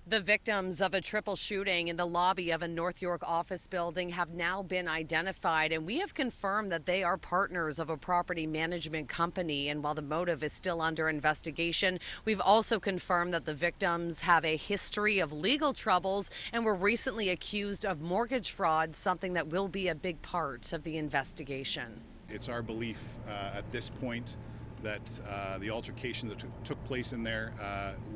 The victims of a triple shooting in the lobby of a North York office building have now been identified, and we have confirmed that they are partners of a property management company. And while the motive is still under investigation, we've also confirmed that the victims have a history of legal troubles and were recently accused of mortgage fraud, something that will be a big part of the investigation. It's our belief at this point that the altercation that took place in there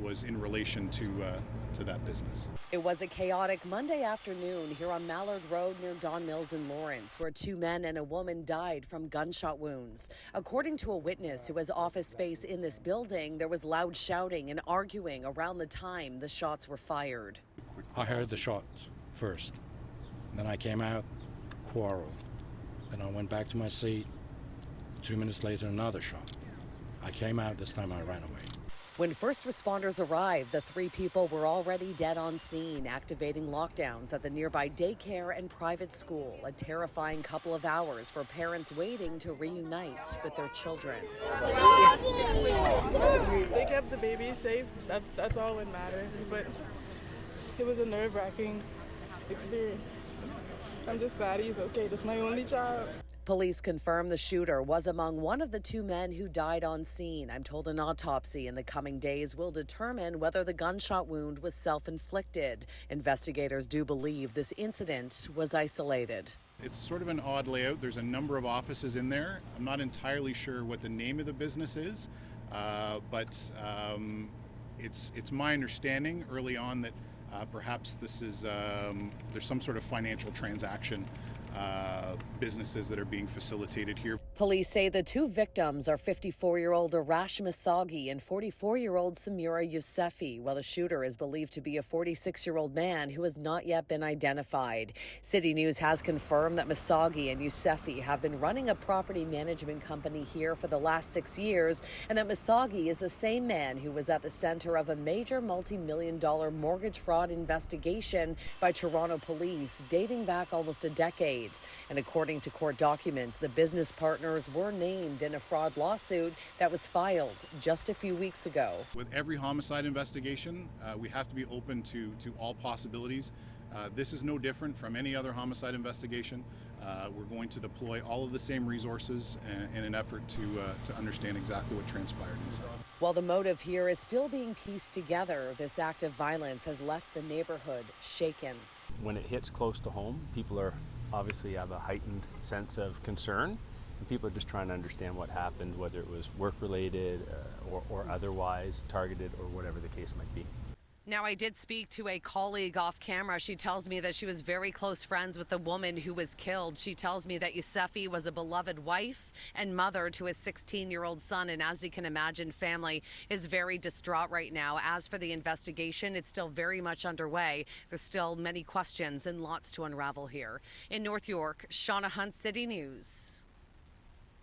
was in relation to that business. It was a chaotic Monday afternoon here on Mallard Road near Don Mills in Lawrence, where two men and a woman died from gunshot wounds. According to a witness who has office space in this building, there was loud shouting and arguing around the time the shots were fired. I heard the shots first. Then I came out, quarreled. Then I went back to my seat. 2 minutes later, another shot. I came out, this time I ran away. When first responders arrived, the three people were already dead on scene, activating lockdowns at the nearby daycare and private school. A terrifying couple of hours for parents waiting to reunite with their children. They kept the baby safe. That's all that matters. But it was a nerve-wracking experience. I'm just glad he's okay. That's my only child. Police confirm the shooter was among one of the two men who died on scene. I'm told an autopsy in the coming days will determine whether the gunshot wound was self-inflicted. Investigators do believe this incident was isolated. It's sort of an odd layout. There's a number of offices in there. I'm not entirely sure what the name of the business is, but it's my understanding early on that perhaps this is there's some sort of financial transaction businesses that are being facilitated here. Police say the two victims are 54-year-old Arash Masagi and 44-year-old Samira Yousefi, while the shooter is believed to be a 46-year-old man who has not yet been identified. CityNews has confirmed that Masagi and Yousefi have been running a property management company here for the last 6 years, and that Masagi is the same man who was at the center of a major multi-million-dollar mortgage fraud investigation by Toronto police dating back almost a decade. And according to court documents, the business partners were named in a fraud lawsuit that was filed just a few weeks ago. With every homicide investigation, we have to be open to all possibilities. This is no different from any other homicide investigation. We're going to deploy all of the same resources in an effort to understand exactly what transpired inside. While the motive here is still being pieced together, this act of violence has left the neighborhood shaken. When it hits close to home, people are obviously have a heightened sense of concern, and people are just trying to understand what happened, whether it was work-related or otherwise targeted or whatever the case might be. Now, I did speak to a colleague off camera. She tells me that she was very close friends with the woman who was killed. She tells me that Yousefi was a beloved wife and mother to his 16-year-old son. And as you can imagine, family is very distraught right now. As for the investigation, it's still very much underway. There's still many questions and lots to unravel here. In North York, Shauna Hunt, City News.